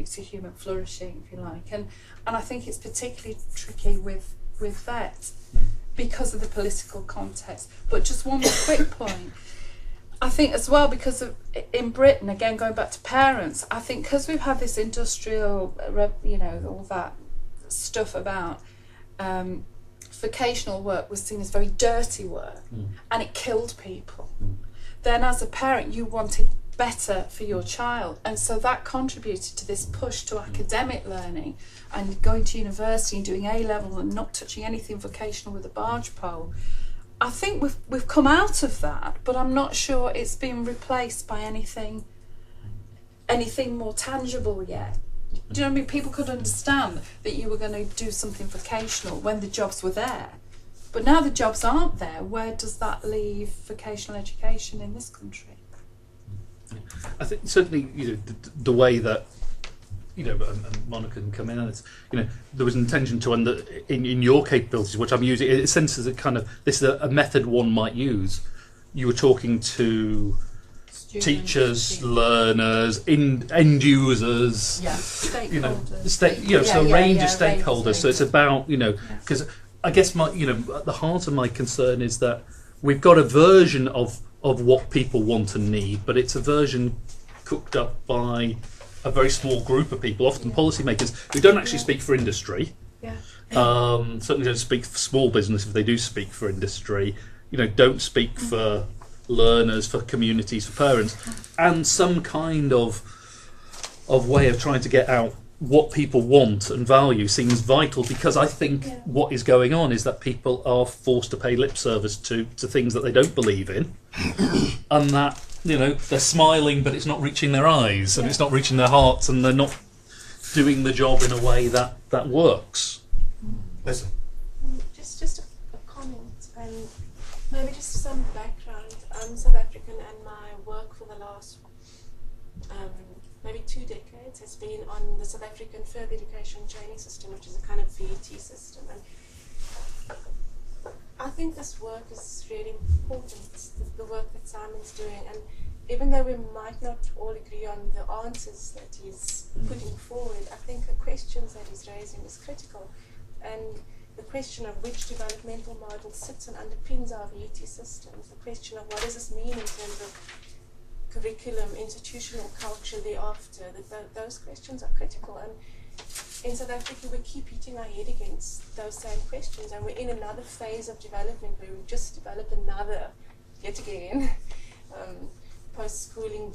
contributes to human flourishing, if you like. And I think it's particularly tricky with vets because of the political context. But just one more quick point. I think as well, because of in Britain, again going back to parents, I think because we've had this industrial, all that stuff about vocational work was seen as very dirty work, and it killed people. Then as a parent, you wanted better for your child, and so that contributed to this push to academic learning and going to university and doing A-level and not touching anything vocational with a barge pole. I think we've come out of that, but I'm not sure it's been replaced by anything more tangible yet. Do you know what I mean? People could understand that you were going to do something vocational when the jobs were there, but now the jobs aren't there. Where does that leave vocational education in this country? I think certainly, the way that, and Monica can come in, and it's, there was an intention to, in your capabilities, which I'm using, it senses a kind of, this is a method one might use. You were talking to students, teachers, learners, end users, stakeholders, so a range of stakeholders. So it's about, because I guess at the heart of my concern is that we've got a version of what people want and need, but it's a version cooked up by a very small group of people, often policymakers, who don't actually speak for industry. Certainly don't speak for small business if they do speak for industry. Don't speak for learners, for communities, for parents, and some kind of way of trying to get out what people want and value seems vital, because I think what is going on is that people are forced to pay lip service to things that they don't believe in, and that they're smiling but it's not reaching their eyes and it's not reaching their hearts, and they're not doing the job in a way that works. Listen. Just a comment, and maybe just some background. I'm South African, and my work for the last maybe 2 decades has been on the South African further education training system, which is a kind of VET system. And I think this work is really important, the work that Simon's doing. And even though we might not all agree on the answers that he's putting forward, I think the questions that he's raising is critical. And the question of which developmental model sits and underpins our VET systems, the question of what does this mean in terms of curriculum, institutional culture thereafter, those questions are critical. And in South Africa we keep hitting our head against those same questions, and we're in another phase of development where we've just developed another, yet again, post-schooling